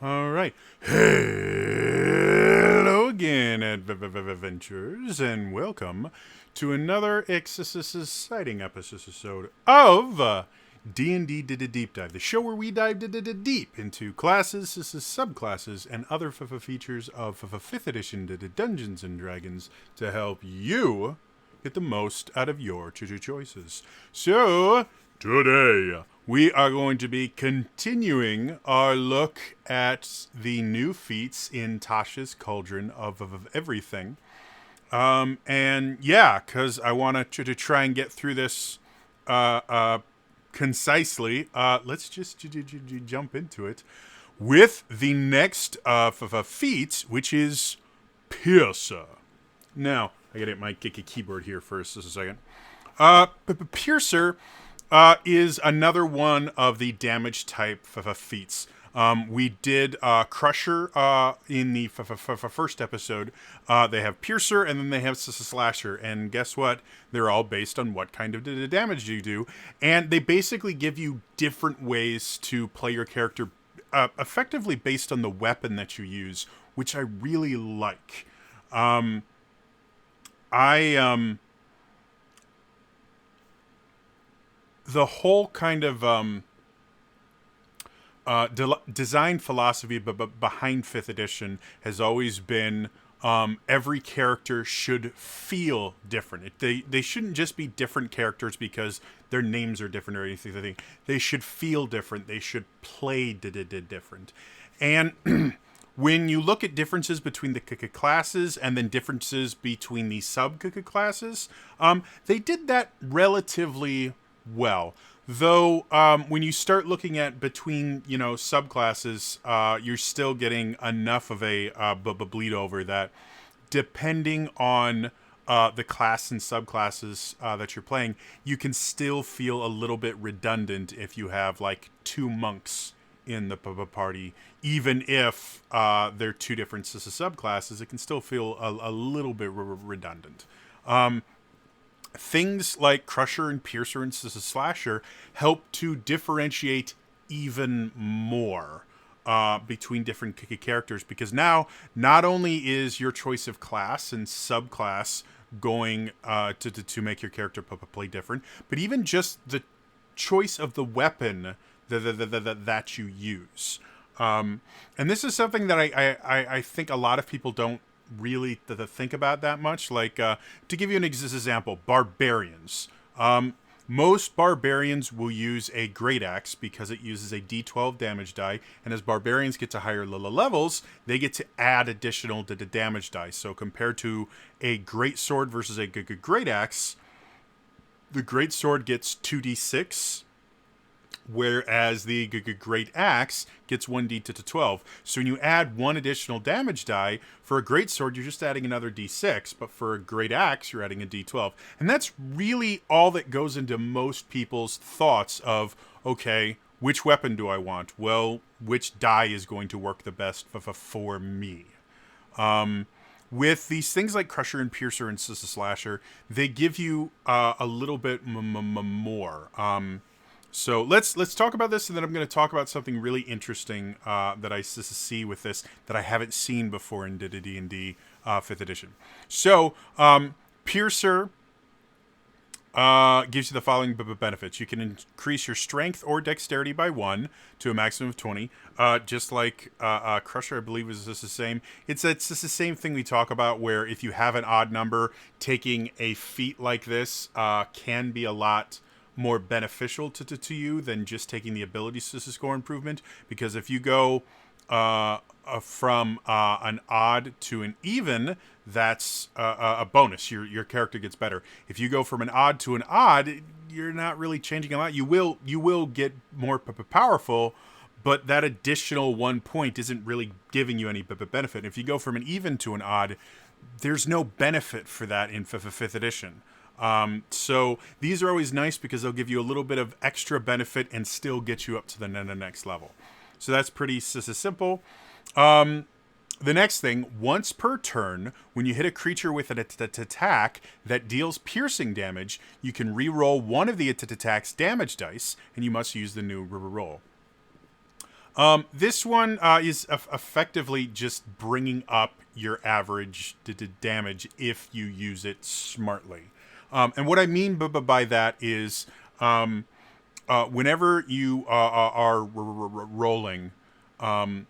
All right. Hello again, adventurers, and welcome to another exciting episode of D&D Deep Dive, the show where we dive deep into classes, subclasses, and other features of 5th edition Dungeons and Dragons to help you get the most out of your choices. So, today, we are going to be continuing our look at the new feats in Tasha's Cauldron of Everything. And yeah, because I want to try and get through this concisely, let's just jump into it with the next feat, which is Piercer. Now, I gotta get my keyboard here first, just a second. Piercer is another one of the damage type feats. We did Crusher in the first episode. They have Piercer and then they have Slasher. And guess what? They're all based on what kind of damage you do. And they basically give you different ways to play your character effectively based on the weapon that you use, which I really like. The whole kind of design philosophy behind 5th edition has always been every character should feel different. They shouldn't just be different characters because their names are different or anything. They should feel different. They should play different. And when you look at differences between the classes and then differences between the sub classes, they did that relatively well. Though when you start looking at between subclasses, you're still getting enough of a bleed over that, depending on the class and subclasses that you're playing, you can still feel a little bit redundant if you have like two monks in the party, even if they're two different subclasses. It can still feel a little bit redundant. Things like Crusher and Piercer and Slasher help to differentiate even more between different characters, because now not only is your choice of class and subclass going to make your character play different, but even just the choice of the weapon that you use. And this is something that I think a lot of people don't really think about that much. Like, to give you an example, barbarians. Most barbarians will use a great axe because it uses a d12 damage die, and as barbarians get to higher levels, they get to add additional damage die. So compared to a great sword versus a great axe, the great sword gets 2d6, whereas the great axe gets 1d to 12. So when you add one additional damage die, for a great sword, you're just adding another d6, but for a great axe, you're adding a d12. And that's really all that goes into most people's thoughts of, okay, which weapon do I want? Well, which die is going to work the best for me? With these things like Crusher and Piercer and Slasher, they give you a little bit more. So let's talk about this, and then I'm going to talk about something really interesting that I see with this that I haven't seen before in D&D 5th edition. So Piercer gives you the following benefits. You can increase your strength or dexterity by 1 to a maximum of 20. Just like Crusher, I believe, is this the same. It's just the same thing we talk about, where if you have an odd number, taking a feat like this can be a lot more beneficial to you than just taking the ability score improvement. Because if you go from an odd to an even, that's a bonus. Your character gets better. If you go from an odd to an odd, you're not really changing a lot. You will get more powerful, but that additional 1 point isn't really giving you any benefit. If you go from an even to an odd, there's no benefit for that in 5th edition. So these are always nice because they'll give you a little bit of extra benefit and still get you up to the next level. So that's pretty simple. The next thing, once per turn, when you hit a creature with an attack that deals piercing damage, you can re-roll one of the attack's damage dice, and you must use the new roll. This one is effectively just bringing up your average damage if you use it smartly. And what I mean by that is whenever you are rolling, on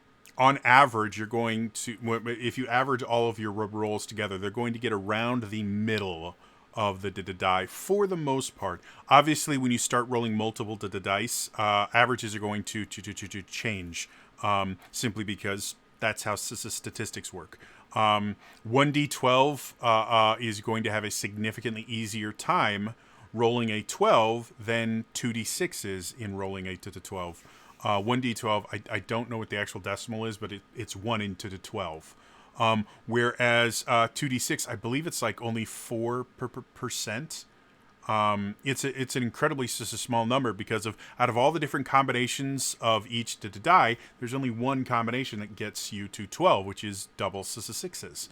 average, you're going to, if you average all of your rolls together, they're going to get around the middle of the die for the most part. Obviously, when you start rolling multiple dice, averages are going to change, simply because that's how statistics work. 1d12 is going to have a significantly easier time rolling a 12 than 2d6 is in rolling a to the 12. 1d12, I don't know what the actual decimal is, but it's 1 into the 12. Whereas 2d6, I believe it's like only 4%. It's an incredibly small number because out of all the different combinations of each die, there's only one combination that gets you to 12, which is double sixes.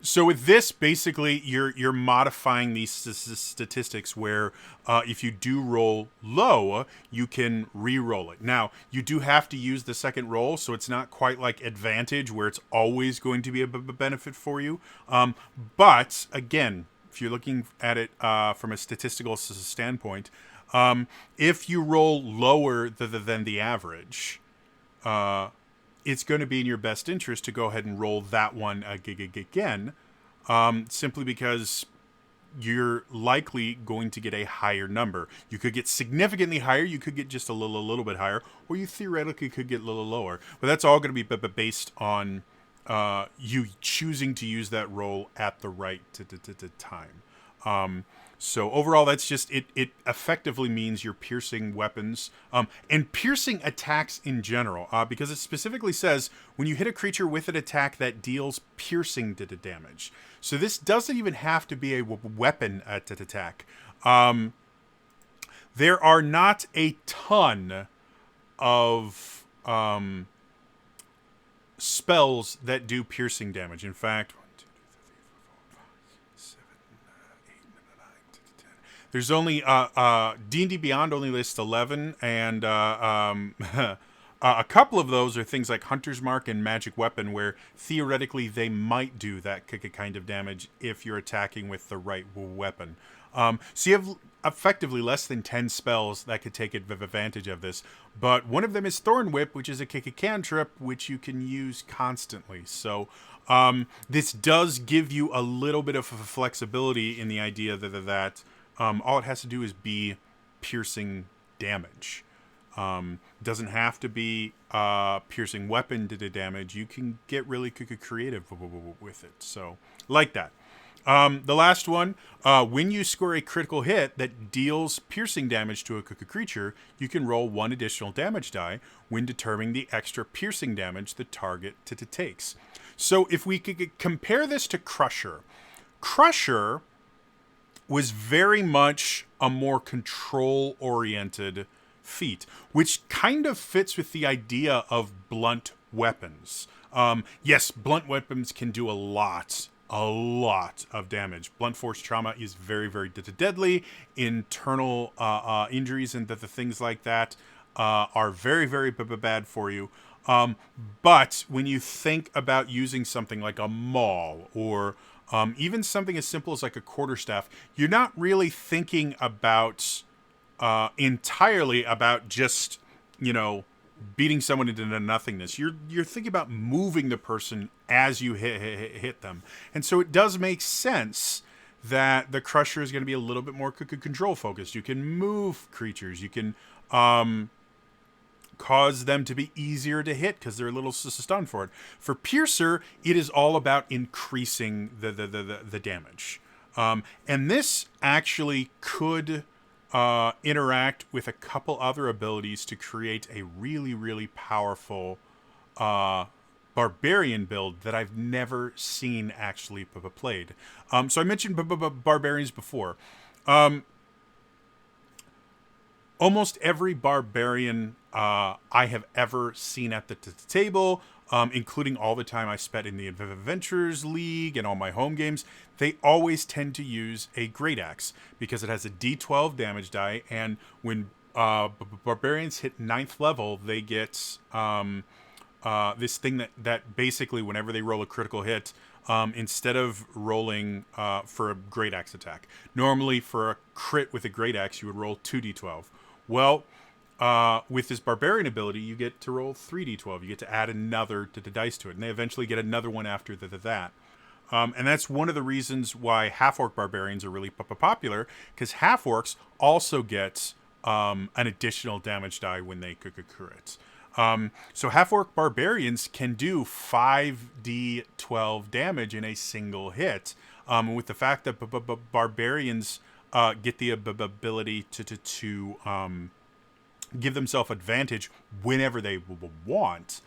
So with this, basically, you're modifying these statistics where if you do roll low, you can re-roll it. Now, you do have to use the second roll, so it's not quite like advantage where it's always going to be a benefit for you. But again, if you're looking at it from a statistical standpoint, if you roll lower than the average, it's going to be in your best interest to go ahead and roll that one again, simply because you're likely going to get a higher number. You could get significantly higher, you could get just a little bit higher, or you theoretically could get a little lower. But that's all going to be based on you choosing to use that roll at the right time. So overall, that's just it effectively means you're piercing weapons and piercing attacks in general, because it specifically says when you hit a creature with an attack that deals piercing damage. So this doesn't even have to be a weapon attack. There are not a ton of spells that do piercing damage. In fact, there's only D&D Beyond only lists 11, and a couple of those are things like Hunter's Mark and Magic Weapon, where theoretically they might do that kind of damage if you're attacking with the right weapon. So you have effectively less than 10 spells that could take advantage of this, but one of them is Thorn Whip, which is a cantrip which you can use constantly. So this does give you a little bit of flexibility in the idea that all it has to do is be piercing damage. Doesn't have to be piercing weapon damage. You can get really creative with it. So, like that. The last one, when you score a critical hit that deals piercing damage to a creature, you can roll one additional damage die when determining the extra piercing damage the target takes. So if we could compare this to Crusher was very much a more control-oriented feat, which kind of fits with the idea of blunt weapons. Yes, blunt weapons can do a lot of damage. Blunt force trauma is very, very deadly. Internal injuries and the things like that are very, very bad for you. But when you think about using something like a maul or even something as simple as like a quarterstaff, you're not really thinking about entirely about just, beating someone into nothingness. You're thinking about moving the person as you hit them. And so it does make sense that the Crusher is going to be a little bit more control focused. You can move creatures. You can cause them to be easier to hit because they're a little stunned for it. For Piercer, it is all about increasing the damage. And this actually could interact with a couple other abilities to create a really, really powerful barbarian build that I've never seen actually played. So I mentioned barbarians before. Almost every barbarian I have ever seen at the table, including all the time I spent in the Adventures League and all my home games, they always tend to use a Great Axe because it has a D12 damage die, and when Barbarians hit 9th level, they get this thing that basically, whenever they roll a critical hit, instead of rolling for a great axe attack, normally for a crit with a great axe, you would roll 2d12. Well, with this barbarian ability, you get to roll 3d12. You get to add another to the dice to it, and they eventually get another one after that. And that's one of the reasons why half-orc barbarians are really popular, because half-orcs also get an additional damage die when they crit. So half-orc barbarians can do 5d12 damage in a single hit. With the fact that barbarians get the ability to give themselves advantage whenever they want,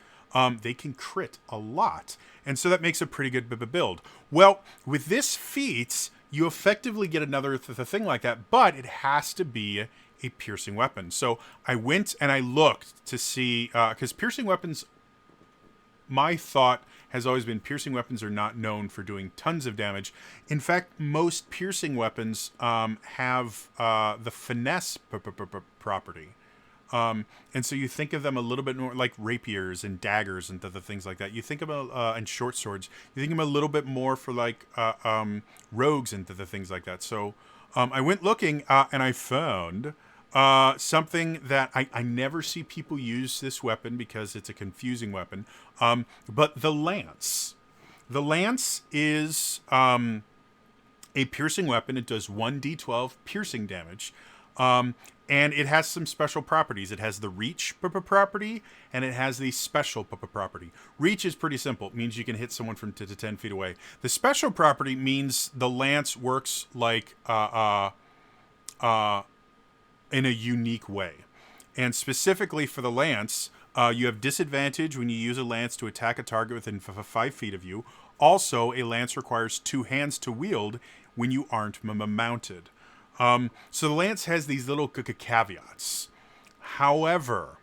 they can crit a lot. And so that makes a pretty good build. Well, with this feat, you effectively get another thing like that, but it has to be a piercing weapon. So I went and I looked to see, because piercing weapons, my thought has always been piercing weapons are not known for doing tons of damage. In fact, most piercing weapons have the finesse property. And so you think of them a little bit more like rapiers and daggers and the things like that. You think about and short swords. You think of them a little bit more for like rogues and the things like that. So I went looking and I found something that I never see people use this weapon because it's a confusing weapon. But the lance. The lance is a piercing weapon. It does 1d12 piercing damage. And it has some special properties. It has the reach property, and it has the special property. Reach is pretty simple. It means you can hit someone from 10 feet away. The special property means the lance works like in a unique way. And specifically for the lance, you have disadvantage when you use a lance to attack a target within 5 feet of you. Also, a lance requires 2 hands to wield when you aren't mounted. So the lance has these little caveats. However,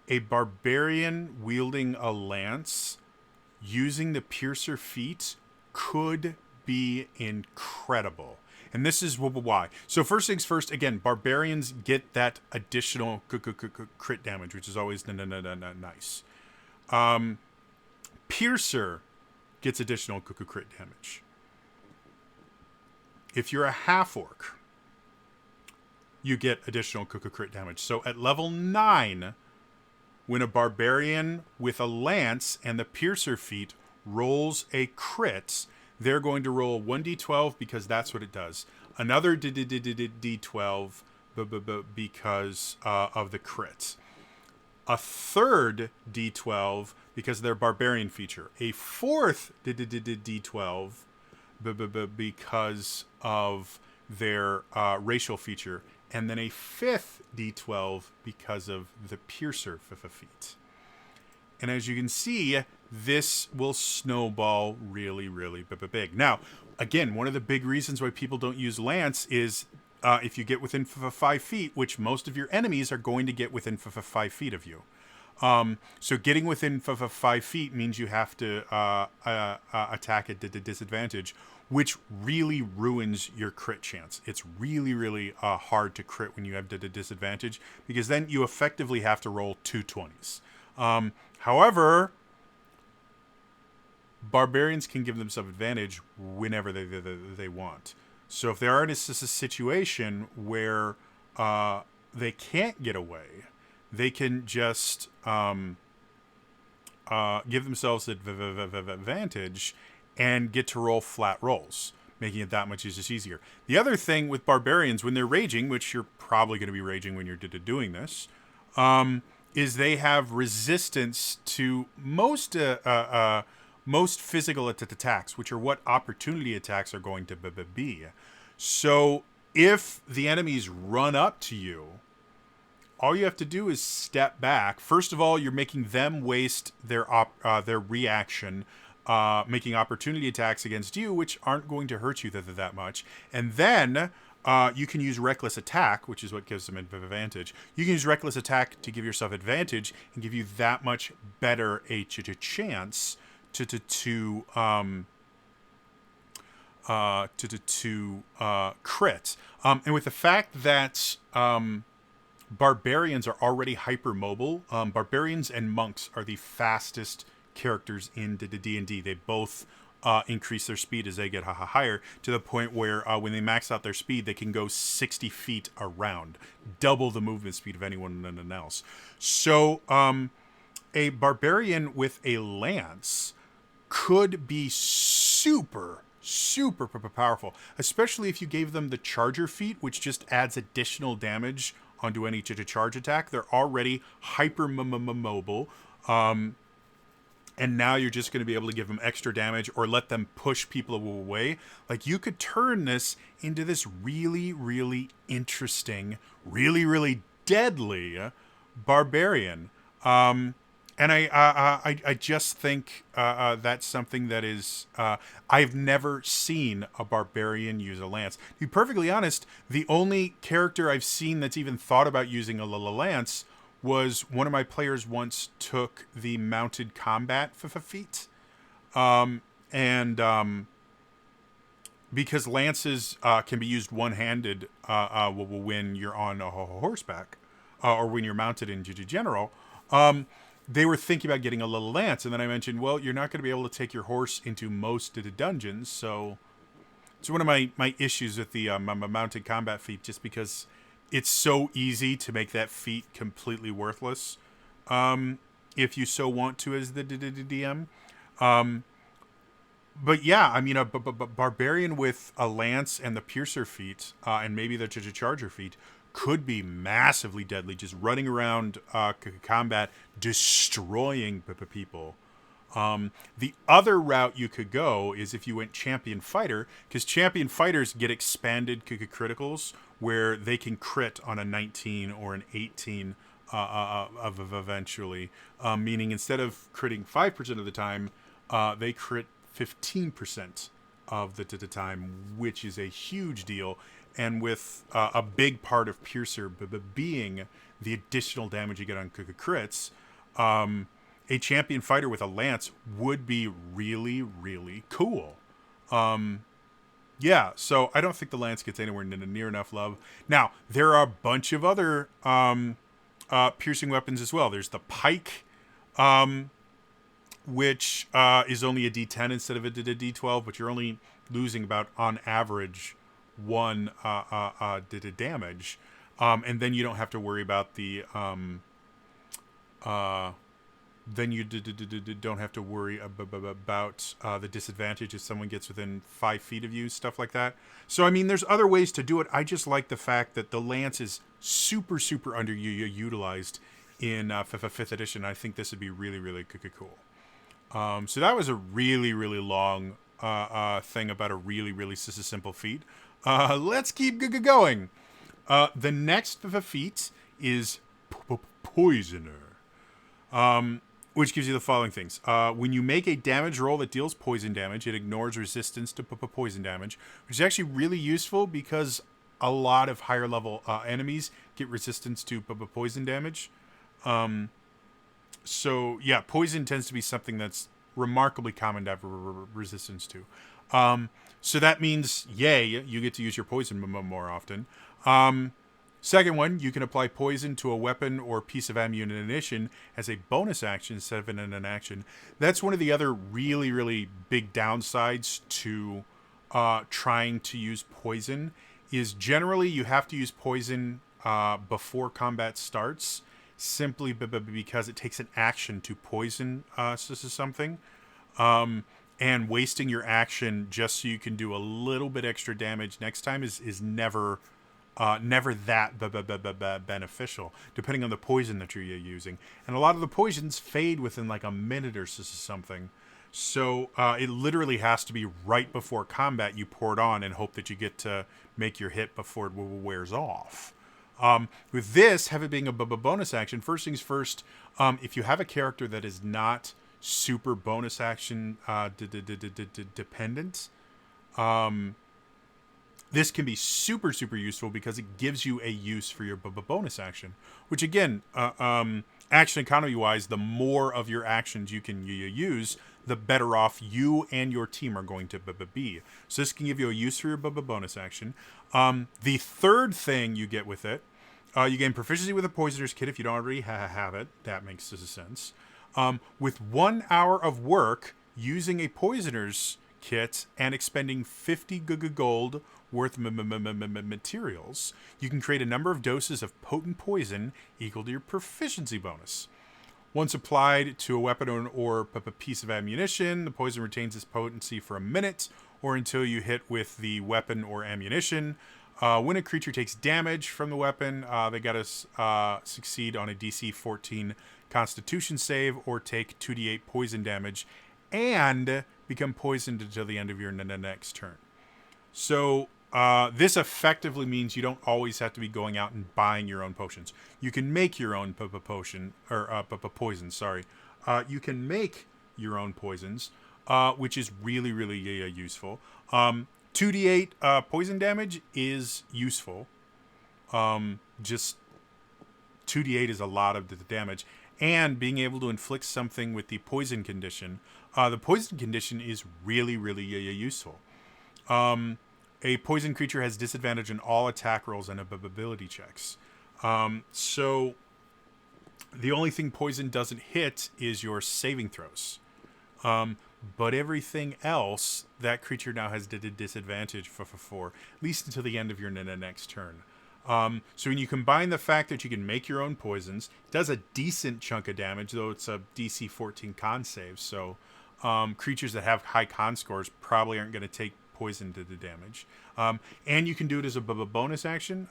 a barbarian wielding a lance using the piercer feat could be incredible. And this is why. So first things first, again, barbarians get that additional crit damage, which is always nice. Piercer gets additional crit damage. If you're a half-orc, you get additional crit damage. So at level 9, when a barbarian with a lance and the piercer feat rolls a crit, they're going to roll 1d12 because that's what it does. Another d12 because of the crits. A third d12 because of their barbarian feature. A fourth d12 because of their racial feature, and then a fifth d12 because of the piercer feat. And as you can see, this will snowball really, really big. Now, again, one of the big reasons why people don't use lance is if you get within 5 feet, which most of your enemies are going to get within 5 feet of you. So getting within 5 feet means you have to attack at a disadvantage, which really ruins your crit chance. It's really, really hard to crit when you have the disadvantage, because then you effectively have to roll 2 20s. However, barbarians can give themselves advantage whenever they want. So if they are in a situation where they can't get away, they can just give themselves advantage and get to roll flat rolls, making it that much easier. The other thing with barbarians, when they're raging, which you're probably going to be raging when you're doing this, is they have resistance to most physical attacks, which are what opportunity attacks are going to be. So if the enemies run up to you, all you have to do is step back. First of all, you're making them waste their reaction, making opportunity attacks against you, which aren't going to hurt you that much. And then you can use reckless attack, which is what gives them advantage. You can use reckless attack to give yourself advantage and give you that much better a chance to crit. And with the fact that barbarians are already hypermobile, barbarians and monks are the fastest characters in D&D. They both increase their speed as they get higher, to the point where when they max out their speed, they can go 60 feet around, double the movement speed of anyone else. So a barbarian with a lance could be super powerful, especially if you gave them the charger feat, which just adds additional damage onto any charge attack. They're already hyper mobile, and now you're just going to be able to give them extra damage or let them push people away. Like, you could turn this into this really interesting, really deadly barbarian. And I just think that's something that is I've never seen a barbarian use a lance. To be perfectly honest, the only character I've seen that's even thought about using a lance was one of my players once took the mounted combat feat, and because lances can be used one-handed when you're on a horseback or when you're mounted in general. They were thinking about getting a little lance, and then I mentioned, well, you're not going to be able to take your horse into most of the dungeons, so it's one of my issues with the mounted combat feat, just because it's so easy to make that feat completely worthless, if you so want to as the DM. But yeah, I mean, a barbarian with a lance and the piercer feat, and maybe the charger feat, could be massively deadly, just running around combat, destroying people. The other route you could go is if you went champion fighter, because champion fighters get expanded criticals where they can crit on a 19 or an 18 of eventually, meaning instead of critting 5% of the time, they crit 15% of the time, which is a huge deal. And with a big part of Piercer being the additional damage you get on crits, a champion fighter with a lance would be really cool. Yeah, so I don't think the lance gets anywhere near enough love. Now, there are a bunch of other piercing weapons as well. There's the pike, which is only a D10 instead of a D12, but you're only losing about, on average, one damage, and then you don't have to worry about the don't have to worry about the disadvantage if someone gets within 5 feet of you, stuff like that. So I mean, there's other ways to do it. I just like the fact that the lance is super underutilized in 5th edition. I think this would be really cool. So that was a really long thing about a really simple feat. Let's keep going. The next feat is Poisoner, which gives you the following things. When you make a damage roll that deals poison damage, it ignores resistance to poison damage, which is actually really useful because a lot of higher level enemies get resistance to poison damage. So yeah, poison tends to be something that's remarkably common to have resistance to. So that means, yay, you get to use your poison more often. Second one, you can apply poison to a weapon or piece of ammunition as a bonus action instead of an action. That's one of the other really big downsides to trying to use poison, is generally you have to use poison before combat starts, simply because it takes an action to poison something. And wasting your action just so you can do a little bit extra damage next time is never that beneficial, depending on the poison that you're using. And a lot of the poisons fade within like a minute or something. So it literally has to be right before combat you pour it on and hope that you get to make your hit before it wears off. With this, have it being a bonus action, first things first, if you have a character that is not super bonus action dependent, this can be super useful because it gives you a use for your bonus action, which again, action economy wise, the more of your actions you can use, the better off you and your team are going to be. So this can give you a use for your bonus action. The third thing you get with it, you gain proficiency with a poisoner's kit if you don't already have it. That makes sense. With 1 hour of work using a poisoner's kit and expending 50 gold worth materials, you can create a number of doses of potent poison equal to your proficiency bonus. Once applied to a weapon or a piece of ammunition, the poison retains its potency for a minute or until you hit with the weapon or ammunition. When a creature takes damage from the weapon, they gotta succeed on a DC 14 Constitution save or take 2d8 poison damage and become poisoned until the end of your next turn. So this effectively means you don't always have to be going out and buying your own potions. You can make your own potion or poison. Sorry, you can make your own poisons, which is really useful. 2d8 poison damage is useful. Just 2d8 is a lot of the damage. And being able to inflict something with the poison condition. The poison condition is really useful. A poison creature has disadvantage in all attack rolls and ability checks. So the only thing poison doesn't hit is your saving throws. But everything else, that creature now has disadvantage for at least until the end of your next turn. So when you combine the fact that you can make your own poisons, it does a decent chunk of damage, though it's a DC 14 con save. So creatures that have high con scores probably aren't going to take poison to the damage. And you can do it as a bonus action.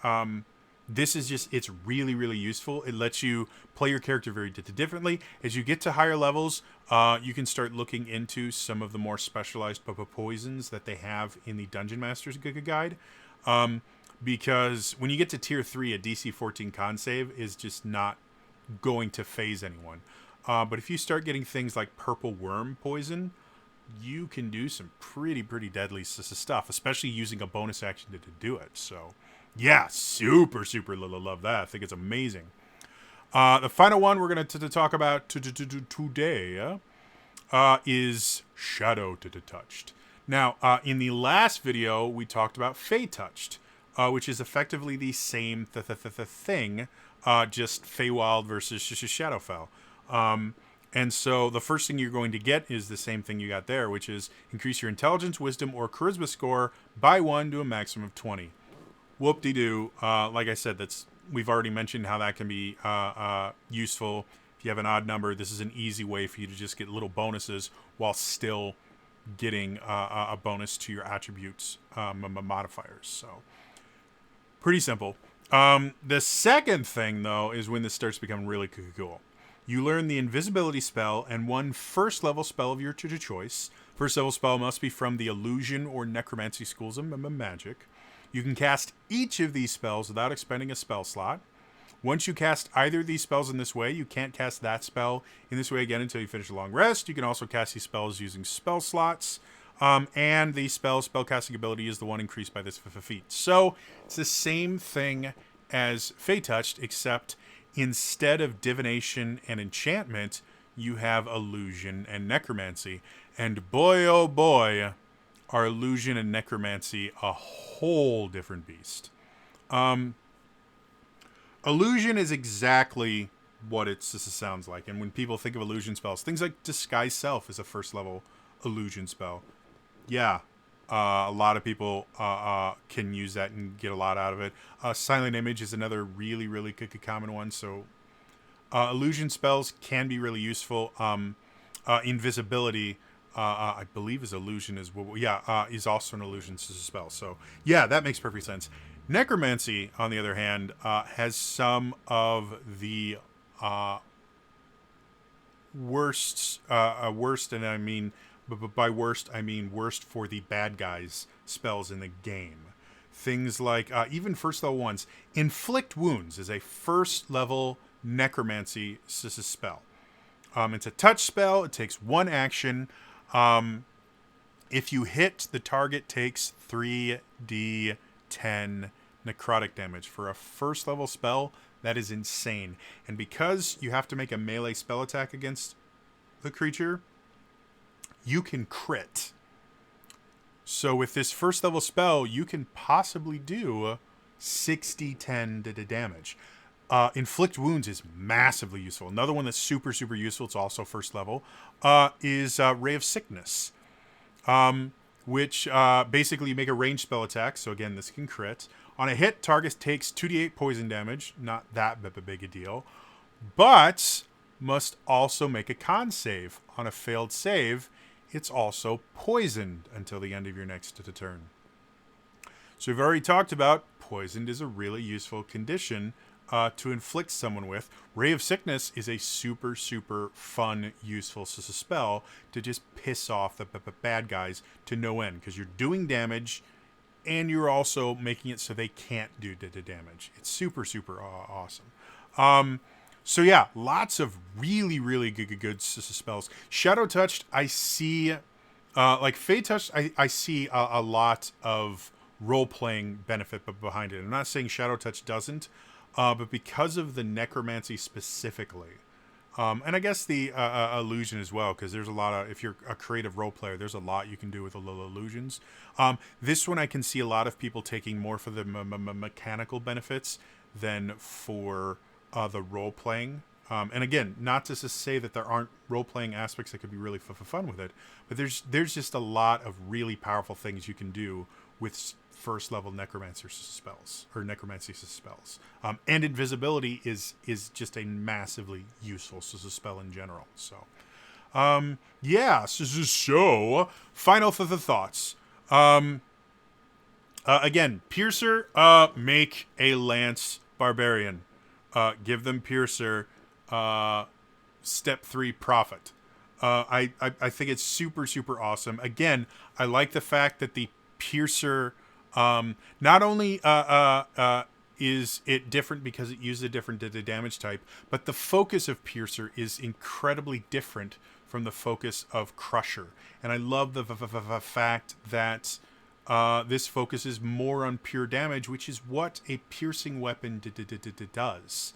This is just, it's really useful. It lets you play your character very differently. As you get to higher levels, you can start looking into some of the more specialized poisons that they have in the Dungeon Master's Guide. Because when you get to tier 3, a DC 14 con save is just not going to phase anyone. But if you start getting things like purple worm poison, you can do some pretty deadly stuff, especially using a bonus action to do it. So yeah, super love that. I think it's amazing. The final one we're going to talk about today is Shadow Touched. Now, in the last video, we talked about Fey Touched, which is effectively the same thing, just Feywild versus Shadowfell. And so the first thing you're going to get is the same thing you got there, which is increase your intelligence, wisdom, or charisma score by 1 to a maximum of 20. Whoop-de-doo. Like I said, we've already mentioned how that can be useful. If you have an odd number, this is an easy way for you to just get little bonuses while still getting a bonus to your attributes modifiers. So pretty simple. The second thing, though, is when this starts becoming really cool. You learn the invisibility spell and one first-level spell of your choice. First-level spell must be from the illusion or necromancy schools of magic. You can cast each of these spells without expending a spell slot. Once you cast either of these spells in this way, you can't cast that spell in this way again until you finish a long rest. You can also cast these spells using spell slots. And the spellcasting ability is the one increased by this feat. So it's the same thing as Fey Touched, except instead of divination and enchantment, you have illusion and necromancy. And boy, oh boy, are illusion and necromancy a whole different beast. Illusion is exactly what it sounds like. And when people think of illusion spells, things like Disguise Self is a first level illusion spell. Yeah, a lot of people can use that and get a lot out of it. Silent Image is another really common one. So illusion spells can be really useful. Invisibility, I believe, is illusion as well. Yeah, is also an illusion spell. So yeah, that makes perfect sense. Necromancy, on the other hand, has some of the worst, and I mean, but by worst, I mean worst for the bad guys spells in the game. Things like, even first level ones, Inflict Wounds is a first level necromancy spell. It's a touch spell. It takes 1 action. If you hit, the target takes 3d10 necrotic damage. For a first level spell, that is insane. And because you have to make a melee spell attack against the creature, you can crit. So with this first level spell, you can possibly do 60-10 damage. Inflict wounds is massively useful. Another one that's super, super useful, it's also first level, is Ray of Sickness, which basically you make a ranged spell attack. So again, this can crit. On a hit, target takes 2d8 poison damage. Not that big a deal. But must also make a con save. On a failed save, it's also poisoned until the end of your next turn. So we've already talked about poisoned is a really useful condition to inflict someone with. Ray of Sickness is a super, super fun, useful spell to just piss off the bad guys to no end, because you're doing damage and you're also making it so they can't do damage. It's super, super awesome. So yeah, lots of really, really good spells. Shadow Touched, I see, like Fey Touched, I see a lot of role-playing benefit behind it. I'm not saying Shadow Touch doesn't, but because of the necromancy specifically, and I guess the illusion as well, because there's a lot of, if you're a creative role player, there's a lot you can do with the little illusions. This one I can see a lot of people taking more for the mechanical benefits than for the role playing. And again, not to say that there aren't role playing aspects that could be really fun with it, but there's just a lot of really powerful things you can do with first level necromancy spells. And invisibility is just a massively useful spell in general. So yeah, so final thoughts. Again, Piercer, make a Lance Barbarian. Give them Piercer, step 3 Prophet. I think it's super, super awesome. Again, I like the fact that the Piercer, not only is it different because it uses a different damage type, but the focus of Piercer is incredibly different from the focus of Crusher. And I love the fact that this focuses more on pure damage, which is what a piercing weapon does.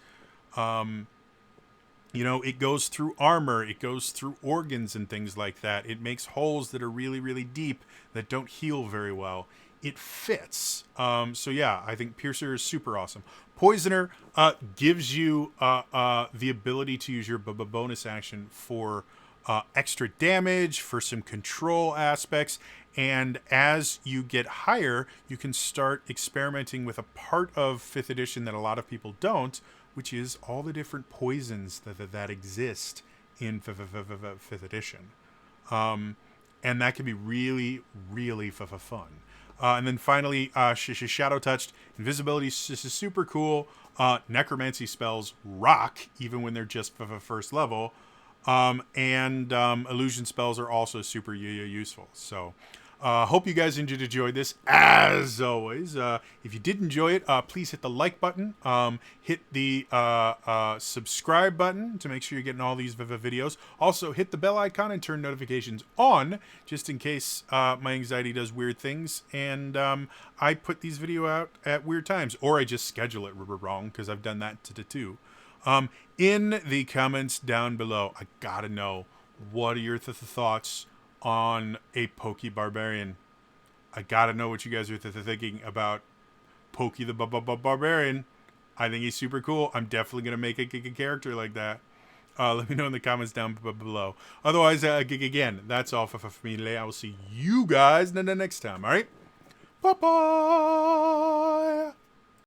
You know, it goes through armor, it goes through organs and things like that. It makes holes that are really, really deep that don't heal very well. It fits. So yeah, I think Piercer is super awesome. Poisoner gives you the ability to use your bonus action for extra damage, for some control aspects, and as you get higher, you can start experimenting with a part of 5th edition that a lot of people don't, which is all the different poisons that exist in 5th edition. And that can be really, really fun. And then finally, Shadow Touched. Invisibility is super cool. Necromancy spells rock, even when they're just first level. And illusion spells are also super useful. So hope you guys enjoyed this. As always, if you did enjoy it, please hit the like button. Hit the subscribe button to make sure you're getting all these videos. Also, hit the bell icon and turn notifications on, just in case my anxiety does weird things. And I put these videos out at weird times, or I just schedule it wrong, because I've done that too. In the comments down below, I gotta know, what are your thoughts on a Pokey Barbarian? I gotta know what you guys are thinking about Pokey the Barbarian. I think he's super cool. I'm definitely gonna make a character like that. Let me know in the comments down below. Otherwise, again, that's all for me today. I will see you guys next time. All right, bye bye.